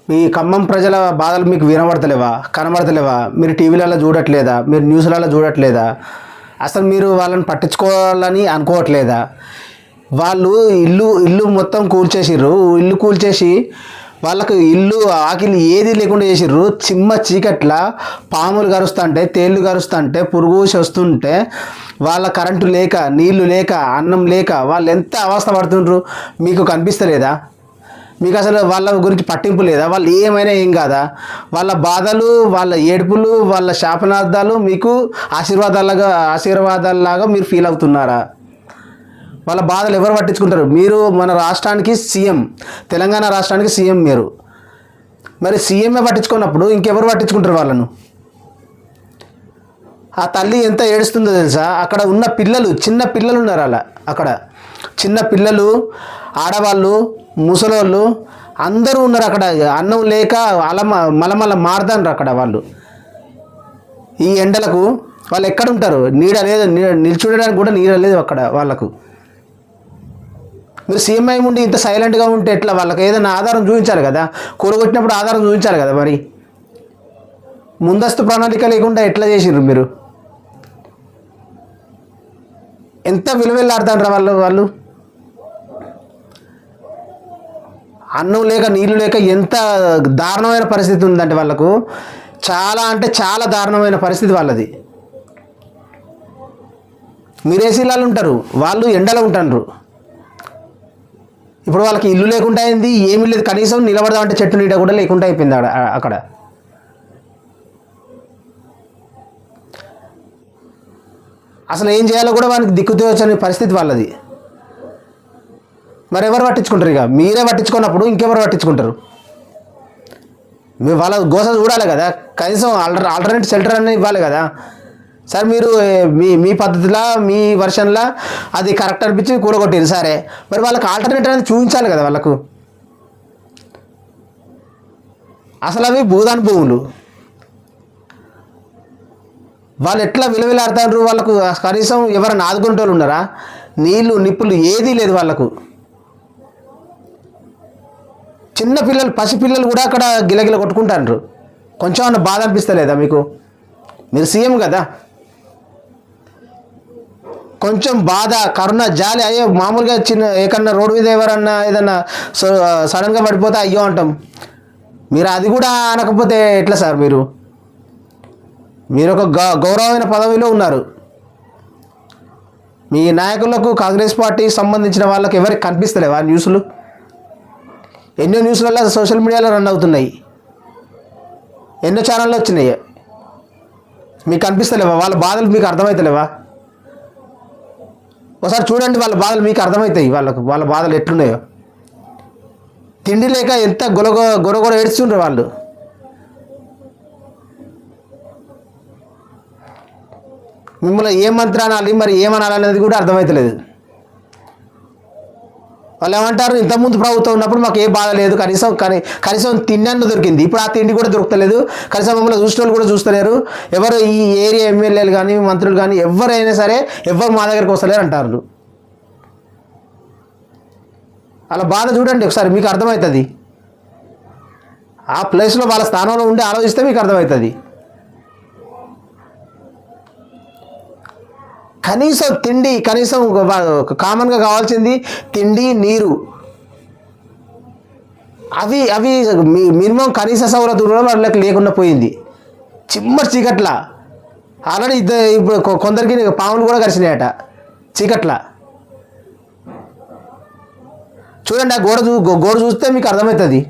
మీ ఖమ్మం ప్రజల బాధలు మీకు వినబడతలేవా, కనబడతలేవా? మీరు టీవీలలో చూడట్లేదా? మీరు న్యూస్లలో చూడట్లేదా? అసలు మీరు వాళ్ళని పట్టించుకోవాలని అనుకోవట్లేదా? వాళ్ళు ఇల్లు మొత్తం కూల్చేసిర్రు. ఇల్లు కూల్చేసి వాళ్ళకు ఇల్లు ఆకిలి ఏది లేకుండా చేసిర్రు. చిమ్మ చీకట్ల పాములు కరుస్తుంటే, తేళ్ళు కరుస్తుంటే, పురుగుసి వస్తుంటే, వాళ్ళ కరెంటు లేక, నీళ్లు లేక, అన్నం లేక వాళ్ళు ఎంత అవస్థ పడుతుండ్రు మీకు కనిపిస్తలేదా? మీకు అసలు వాళ్ళ గురించి పట్టింపు లేదా? వాళ్ళు ఏమైనా ఏం కాదా? వాళ్ళ బాధలు, వాళ్ళ ఏడుపులు, వాళ్ళ శాపనార్థాలు మీకు ఆశీర్వాదాలలాగా మీరు ఫీల్ అవుతున్నారా? వాళ్ళ బాధలు ఎవరు పట్టించుకుంటారు? మీరు మన రాష్ట్రానికి సీఎం, తెలంగాణ రాష్ట్రానికి సీఎం మీరు. మరి సీఎంఏ పట్టించుకున్నప్పుడు ఇంకెవరు పట్టించుకుంటారు వాళ్ళను? ఆ తల్లి ఎంత ఏడుస్తుందో తెలుసా? అక్కడ ఉన్న పిల్లలు, చిన్న పిల్లలు ఉన్నారు అలా. అక్కడ చిన్న పిల్లలు, ఆడవాళ్ళు, ముసలోళ్ళు అందరూ ఉన్నారు అక్కడ. అన్నం లేక మలమల మారుతారు అక్కడ వాళ్ళు. ఈ ఎండలకు వాళ్ళు ఎక్కడ ఉంటారు? నీడ లేదు, నిల్చుండడానికి కూడా నీడ లేదు అక్కడ వాళ్ళకు. మీరు సీఎం అయి ఉండి ఇంత సైలెంట్గా ఉంటే ఎట్లా? వాళ్ళకి ఏదైనా ఆధారం చూపించాలి కదా, కూడగొట్టినప్పుడు ఆధారం చూపించాలి కదా. మరి ముందస్తు ప్రణాళిక లేకుండా ఎట్లా చేసిర్రు మీరు? ఎంత విలువెళ్ళాడుతాండ్రా వాళ్ళు. అన్నం లేక, నీళ్ళు లేక ఎంత దారుణమైన పరిస్థితి ఉందంటే వాళ్ళకు. చాలా అంటే చాలా దారుణమైన పరిస్థితి వాళ్ళది. మీరు ఏసీలలో ఉంటారు, వాళ్ళు ఎండలో ఉంటారు. ఇప్పుడు వాళ్ళకి ఇల్లు లేకుండా అయింది, ఏమీ లేదు. కనీసం నిలబడదామంటే చెట్టు నీడ కూడా లేకుండా అయిపోయింది అక్కడ. అసలు ఏం చేయాలో కూడా వాళ్ళకి దిక్కుతోచని పరిస్థితి వాళ్ళది. మరి ఎవరు పట్టించుకుంటారు? ఇక మీరే పట్టించుకున్నప్పుడు ఇంకెవరు పట్టించుకుంటారు? వాళ్ళ గోస చూడాలి కదా. కనీసం ఆల్టర్నేట్ షెల్టర్ అనేది ఇవ్వాలి కదా. సార్ మీరు మీ పద్ధతిలో, మీ వర్షన్లో అది కరెక్ట్ అనిపించి కూడగొట్టారు సరే, మరి వాళ్ళకి ఆల్టర్నేట్ అనేది చూపించాలి కదా వాళ్ళకు. అసలు అవి భూదాన్ భూములు. వాళ్ళు ఎట్లా విలువలాడుతారు? వాళ్ళకు కనీసం ఎవరైనా ఆదుకుంటోళ్ళు ఉన్నారా? నీళ్ళు, నిప్పులు ఏదీ లేదు వాళ్ళకు. చిన్న పిల్లలు, పసిపిల్లలు కూడా అక్కడ గిలగిల కొట్టుకుంటారు. కొంచెం అన్న బాధ అనిపిస్తలేదా మీకు? మీరు సీఎం కదా, కొంచెం బాధ, కరుణ, జాలి. అయ్యో మామూలుగా చిన్న ఏకన్నా రోడ్డు మీద ఎవరన్నా ఏదన్నా సడన్గా పడిపోతే అయ్యో అంటాం. మీరు అది కూడా అనకపోతే ఎట్లా సార్? మీరు ఒక గౌరవమైన పదవిలో ఉన్నారు. మీ నాయకులకు, కాంగ్రెస్ పార్టీ సంబంధించిన వాళ్ళకి ఎవరికి కనిపిస్తలేవా న్యూస్లు? ఎన్నో న్యూస్లలో సోషల్ మీడియాలో రన్ అవుతున్నాయి, ఎన్నో ఛానళ్ళు వచ్చినాయి. మీకు కనిపిస్తలేవా? వాళ్ళ బాధలు మీకు అర్థమవుతలేవా? ఒకసారి చూడండి, వాళ్ళ బాధలు మీకు అర్థమవుతాయి. వాళ్ళ బాధలు ఎట్లున్నాయో. తిండి లేక ఎంత గొరగొర ఏడుస్తుండ్రు వాళ్ళు. మిమ్మల్ని ఏ మంత్రి అనాలి, మరి ఏమనాలి అనేది కూడా అర్థమవుతలేదు. వాళ్ళు ఏమంటారు? ఇంతకుముందు ప్రభుత్వం ఉన్నప్పుడు మాకు ఏ బాధ లేదు, కనీసం తిండి దొరికింది. ఇప్పుడు ఆ తిండి కూడా దొరకలేదు. కనీసం మమ్మల్ని చూసిన వాళ్ళు కూడా చూస్తలేరు. ఎవరు ఈ ఏరియా ఎమ్మెల్యేలు కానీ, మంత్రులు కానీ ఎవరైనా సరే ఎవరు మా దగ్గరికి వస్తలేరు అంటారు. అలా బాధ చూడండి ఒకసారి, మీకు అర్థమవుతుంది. ఆ ప్లేస్లో వాళ్ళ స్థానంలో ఉండి ఆలోచిస్తే మీకు అర్థమవుతుంది. కనీసం తిండి, కనీసం కామన్గా కావాల్సింది తిండి, నీరు, అవి మినిమం కనీస సౌలతులు కూడా వాళ్ళకి లేకుండా పోయింది. చిమ్మటి చీకట్ల ఆల్రెడీ ఇప్పుడు కొందరికి పాములు కూడా కరిచినాయట చీకట్ల. చూడండి, ఆ గోడ చూస్తే మీకు అర్థమవుతుంది.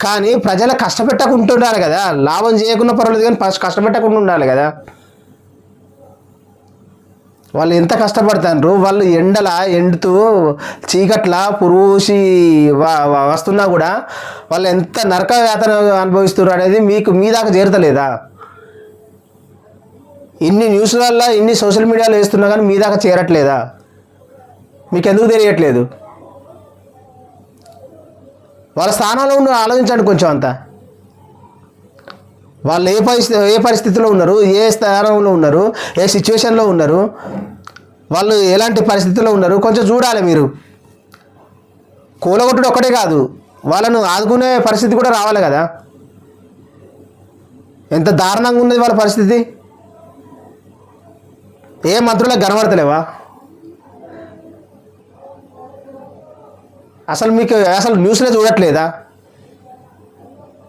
కానీ ప్రజలు కష్టపెట్టకుండా ఉండాలి కదా. లాభం చేయకుండా పర్వాలేదు కానీ కష్టపెట్టకుండా ఉండాలి కదా. వాళ్ళు ఎంత కష్టపడతారు? వాళ్ళు ఎండుతూ చీకట్ల పురుషి వస్తున్నా కూడా వాళ్ళు ఎంత నరక యాతన అనుభవిస్తున్నారు అనేది మీ దాకా చేరతలేదా? ఇన్ని న్యూస్లలో, ఇన్ని సోషల్ మీడియాలో వేస్తున్నా కానీ మీ దాకా చేరట్లేదా? మీకు ఎందుకు తెలియట్లేదు? వాళ్ళ స్థానంలో ఉన్న ఆలోచించండి కొంచెం అంతా. వాళ్ళు ఏ పరిస్థితిలో ఉన్నారు, ఏ స్థానంలో ఉన్నారు, ఏ సిచ్యువేషన్లో ఉన్నారు, వాళ్ళు ఎలాంటి పరిస్థితుల్లో ఉన్నారు కొంచెం చూడాలి మీరు. కూలగొట్టుడు ఒక్కటే కాదు, వాళ్ళను ఆదుకునే పరిస్థితి కూడా రావాలి కదా. ఎంత దారుణంగా ఉన్నది వాళ్ళ పరిస్థితి. ఏ మంత్రులకు కనబడతలేవా? అసలు మీకు అసలు న్యూస్లో చూడట్లేదా?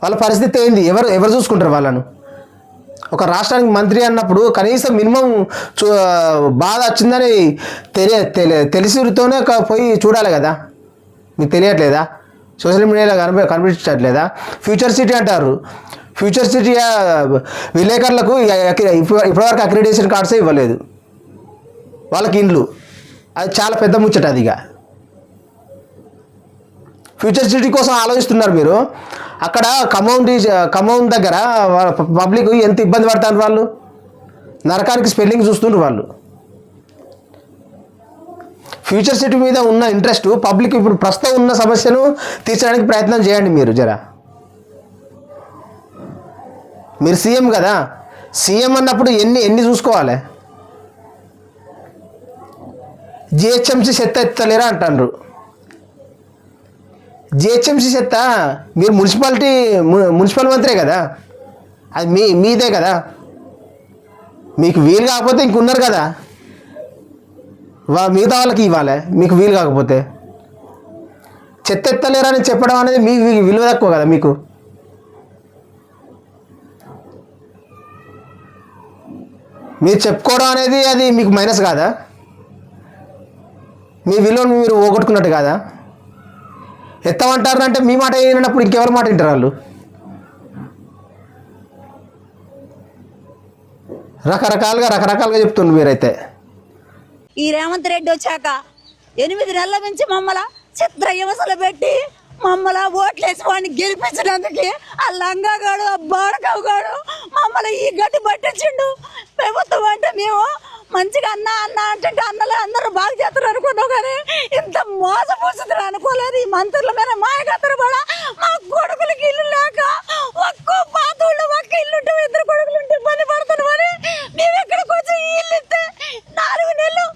వాళ్ళ పరిస్థితి ఏంది? ఎవరు చూసుకుంటారు వాళ్ళను? ఒక రాష్ట్రానికి మంత్రి అన్నప్పుడు కనీసం మినిమం బాధ వచ్చిందని తెలిసితోనే పోయి చూడాలి కదా. మీకు తెలియట్లేదా? సోషల్ మీడియాలో కనిపించట్లేదా? ఫ్యూచర్ సిటీ అంటారు. ఫ్యూచర్ సిటీ విలేకరులకు ఇప్పటివరకు అక్రిడిటేషన్ కార్డ్సే ఇవ్వలేదు. వాళ్ళకి ఇండ్లు, అది చాలా పెద్ద ముచ్చట. అది ఇక ఫ్యూచర్ సిటీ కోసం ఆలోచిస్తున్నారు మీరు. అక్కడ ఖమ్మం దగ్గర పబ్లిక్ ఎంత ఇబ్బంది పడతారు వాళ్ళు. నరకానికి స్పెల్లింగ్ చూస్తుండ్రు వాళ్ళు. ఫ్యూచర్ సిటీ మీద ఉన్న ఇంట్రెస్ట్ పబ్లిక్ ఇప్పుడు ప్రస్తుతం ఉన్న సమస్యను తీర్చడానికి ప్రయత్నం చేయండి మీరు. మీరు సీఎం కదా, సీఎం అన్నప్పుడు ఎన్ని చూసుకోవాలి. జిహెచ్ఎంసీ చెత్త ఎత్తలేరా అంటారు. జిహెచ్ఎంసీ చెత్త మీరు మున్సిపల్ మంత్రే కదా, అది మీదే కదా. మీకు వీలు కాకపోతే ఇంకున్నారు కదా, మిగతా వాళ్ళకి ఇవ్వాలి. మీకు వీలు కాకపోతే చెత్త ఎత్తలేరా అని చెప్పడం అనేది మీ విలువ తక్కువ కదా. మీకు మీరు చెప్పుకోవడం అనేది అది మీకు మైనస్ కాదా? మీ విలువను మీరు పోగొట్టుకున్నట్టు కాదా? ఎత్తమంటారు అంటే మీ మాట అయినప్పుడు ఇంకెవరి మాట వింటారు వాళ్ళు? రకరకాలుగా చెప్తుండ్రు మీరైతే. ఈ రేవంత్ రెడ్డి వచ్చాక 8 నెలల నుంచి మమ్మల్ని చిత్ర హింసలు పెట్టి మమ్మల్ని ఓట్లేసి వాడిని గెలిపించడానికి ఆ లంగాగాడు ఆ బాడకావుగాడు మమ్మల్ని ఈ గట్టి పట్టించిండు. ప్రభుత్వం అంటే మేము మంచిగా అన్న అంటే అన్నలు అందరూ బాగా చేస్తారు అనుకున్నావు, కానీ ఇంత మోసపోతుంది అనుకోలేదు. ఈ మంత్రుల మీద మాయగత్తరు కూడా మా కొడుకులకి ఇల్లు లేక ఒక్క పాతోళ్ళు ఒక్క ఇల్లు ఉంటే 2 కొడుకులు ఉంటే ఇబ్బంది పడుతున్నాం అని మేము ఎక్కడికి వచ్చి ఈ ఇల్లు ఇస్తే 4 నెలలు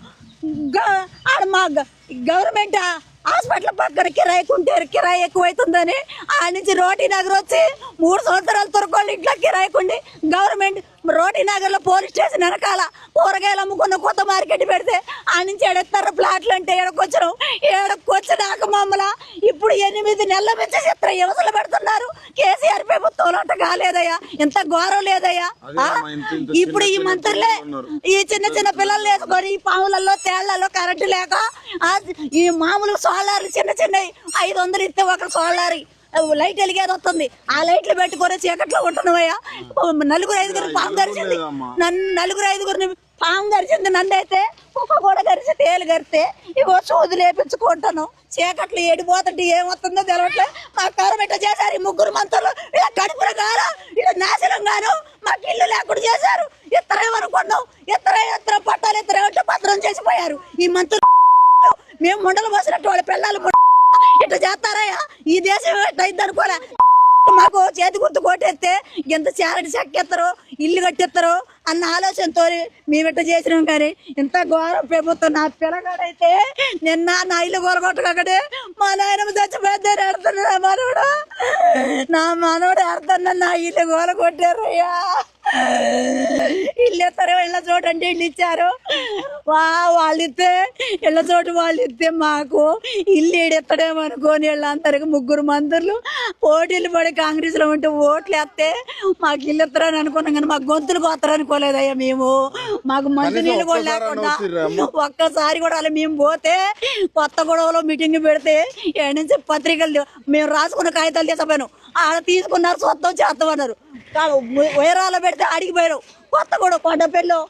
ఆడ మా గవర్నమెంట్ హాస్పిటల్ పక్కన కిరాయి ఎక్కువైతుందని ఆ నుంచి రోటీ నగర్ వచ్చి 3 సంవత్సరాలు తొరకోళ్ళు ఇంట్లో కిరాయికుండి గవర్నమెంట్ రోటీ నగర్లో పోలీస్ స్టేషన్ వెనకాల కూరగాయలు అమ్ముకున్న కొత్త మార్కెట్ పెడితే ఆ నుంచి ఎడెత్తారు ప్లాట్లు అంటే ఏడకొచ్చినాక మమ్మల్ని ఇప్పుడు 8 నెలల నుంచి చిత్ర హింసలు పెడుతున్నారు. కేసీఆర్ ప్రభుత్వంలో అంట కాలేదయ్యా, ఎంత ఘోరం లేదయ్యా. ఇప్పుడు ఈ మంత్రులే ఈ చిన్న పిల్లలు వేసుకొని ఈ పాములలో తేళ్లలో కరెంటు లేక ఈ మామూలు సోలార్లు చిన్నవి 500 ఇస్తే ఒక సోలార్ లైట్ వెలిగేది వస్తుంది. ఆ లైట్లు పెట్టుకొని చీకట్లో ఉంటున్నావయ్యా. 4-5 పాము గరిచింది పాము గరిచింది. నన్ను అయితే కుక్క కూడా గరిచి తేలు గరిస్తే ఇగో సూది లేపించుకుంటాను. చీకట్లు ఏడిపోతుంటే ఏమవుతుందో తెలవట్లే. మా గవర్నమెంట్ చేశారు ఈ 3 మంత్రులు. ఇలా కడుపుల గాను ఇలా నాశనం గాను మాకు ఇల్లు లేకుండా చేశారు. ఇత్తరేమనుకున్నాం, ఇత్తర పట్టాలు ఇత్తరేమంటే భద్రం చేసిపోయారు ఈ మంత్రులు. మేము ముండలు పోసినట్టు వాళ్ళ పిల్లలు ఇట్లా చేస్తారయ్యా. ఈ దేశం ఎట్లయింది అనుకోలే. మాకు చేతి గుర్తు కొట్టేస్తే ఎంత చారటి చెక్కేస్తారో ఇల్లు కట్టేస్తారో అన్న ఆలోచనతో మేము ఇట్లా చేసినాం. కానీ ఇంత ఘోరం ప్రభుత్వం. నా పిల్లగాడైతే నిన్న నా ఇల్లు గొలగొట్టకడే మా నాయనమ్మ చచ్చిపోతే ఆడుతున్నా మనోడు, నా మనోడు ఆడుతున్నా నా ఇల్లు గొలగొట్టారయ్యా. ఇల్లు ఇస్తారు ఇళ్ళ చోటు అంటే ఇల్లు ఇచ్చారు. వాళ్ళు ఇస్తే ఇళ్ళ చోటు వాళ్ళు ఇస్తే మాకు ఇల్లు ఏడెత్తడేమో అనుకోని వీళ్ళందరికి 3 మంత్రులు పోటీలు పడి కాంగ్రెస్ లో ఉంటే ఓట్లు వేస్తే మాకు ఇల్లు ఇస్తారని అనుకున్నాం. కానీ మాకు గొంతులు పోతారు అనుకోలేదయ్యా. మేము మాకు మంచి నీళ్ళు కూడా లేకుండా ఒక్కసారి కూడా అలా మేము పోతే కొత్త గొడవలో మీటింగ్ పెడితే ఏడు నుంచి పత్రికలు మేము రాసుకున్న కాగితాలు తీసుకుపోయాను. ఆడ తీసుకున్నారు, సొంతం చేస్తామన్నారు. వైరాలో పెడితే అడిగిపోయారు. కొత్త కూడా కొండపల్లిలో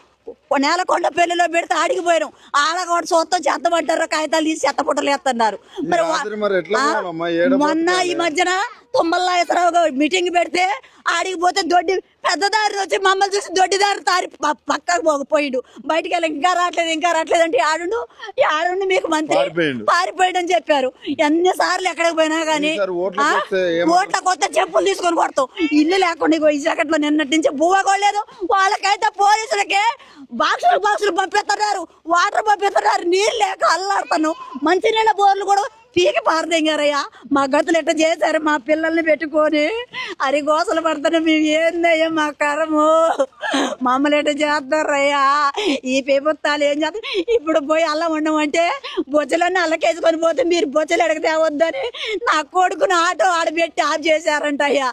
పెడితే అడిగిపోయారు. ఆడ కూడా సొంతం చేద్దామంటారు, కాగితాలు తీసి చెత్తపుట్టలు వేస్తున్నారు. మరి మొన్న ఈ మధ్యన తుమ్మలనాగేశ్వరరావు మీటింగ్ పెడితే ఆడిగిపోతే దొడ్డి పెద్ద దారి వచ్చి మమ్మల్ని చూసి దొడ్డి దారి తారి పక్కకు పోయిడు. బయటికి వెళ్ళి ఇంకా రావట్లేదు అంటే ఆడుండి మీకు మంత్రి పారిపోయాడు అని చెప్పారు. ఎన్నిసార్లు ఎక్కడికి పోయినా కానీ ఓట్ల కొత్త చెప్పులు తీసుకొని కొడతాం. ఇల్లు లేకుండా ఈ జాకెట్లో నిన్నటి నుంచి బువ్వకోలేదు. వాళ్ళకైతే పోలీసులకే బాక్సులు పంపిస్తున్నారు, వాటర్ పంపిస్తున్నారు. నీళ్ళు లేక అల్లాడుతాను. మంచినీళ్ళ బోర్లు కూడా పీకి పారదెంగారయ్యా. మా గతులు ఎట్ట చేశారు మా పిల్లల్ని పెట్టుకొని అరిగోసలు పడుతున్నా మేము. ఏందయ్యా మా కరము, మమ్మల్ని ఎట్ట చేస్తారయ్యా ఈ ప్రభుత్వాలు ఏం చేస్తారు. ఇప్పుడు పోయి అల్లం ఉండమంటే బొచ్చలన్నీ అల్లకేసుకొని పోతే మీరు బొచ్చలు ఎడక తేవద్దని నా కొడుకుని ఆటో ఆడబెట్టి ఆఫ్ చేశారంట అయ్యా.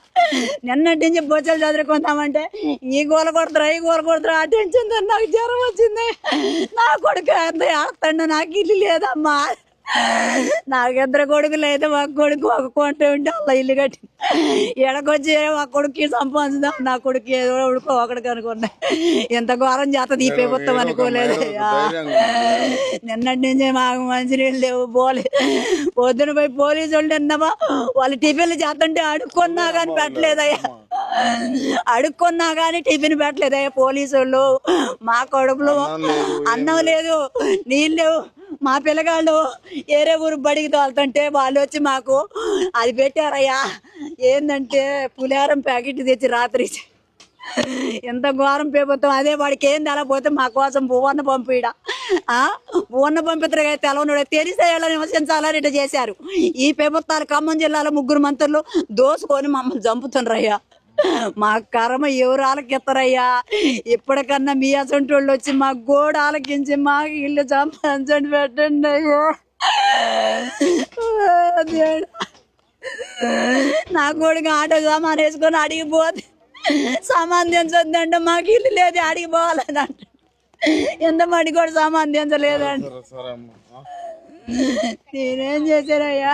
నిన్నటి నుంచి బొచ్చలు చదువుకుందామంటే ఈ గోల కొడతారా ఈ గోల కొడతారా ఆ టెన్షన్ తో నాకు జ్వరం వచ్చింది. నా కొడుకు ఎంత ఆడుతాడు, నాకు ఇల్లు లేదమ్మా. నాకు ఇద్దరు కొడుకులు అయితే ఒక కొడుకు ఒక కొంట ఉంటే అలా ఇల్లు కట్టి ఎడకొచ్చి మా కొడుకు సంపాదించుదాం, నా కొడుకు ఏదో ఉడుకో ఒకడికి అనుకున్నా. ఎంత ఘోరం చేస్తుంది ఈ ప్రభుత్వం అనుకోలేదు. నిన్నటి నుంచి మాకు మంచినీళ్ళు లేవు, పొద్దున పోయి పోలీసు వాళ్ళు అన్నామా వాళ్ళు టిఫిన్లు చేస్తుంటే అడుక్కున్నా కానీ పెట్టలేదయ్యా. అడుక్కున్నా కానీ టిఫిన్ పెట్టలేదయ్యా పోలీసు వాళ్ళు. మా కడుపులో అన్నం లేదు, నీళ్ళు లేవు. మా పిల్లగాళ్ళు ఏరే ఊరు బడికి తోలుతుంటే వాళ్ళు వచ్చి మాకు అది పెట్టారయ్యా. ఏంటంటే పులిహారం ప్యాకెట్ తెచ్చి రాత్రి. ఎంత ఘోరం ప్రభుత్వం. అదే వాడికి ఏం తెలపోతే మా కోసం భువన్న పంపిడా భువన్న పంపిస్తారు. తెలవనుడు తెలిసే నివసించాలని ఇట్లా చేశారు ఈ ప్రభుత్వాలు. ఖమ్మం జిల్లాలో 3 మంత్రులు దోసుకొని మమ్మల్ని చంపుతుండ్రయ్యా. మా కర్మ ఎవరు ఆలకిస్తారయ్యా. ఇప్పటికన్నా మీ అసంటి వాళ్ళు వచ్చి మా గోడ ఆలకించి మాకు ఇల్లు సంపాదించండి పెట్టండి అయ్యా. నా కొడుకు ఆటో సామాన్ వేసుకొని అడిగిపోతే సామాన్ దించొద్దంటే మాకు ఇల్లు లేదు అడిగిపోవాలని అంట. ఎంత మడి కూడా సామాన్ దించలేదండి. నేనేం చేశారయ్యా.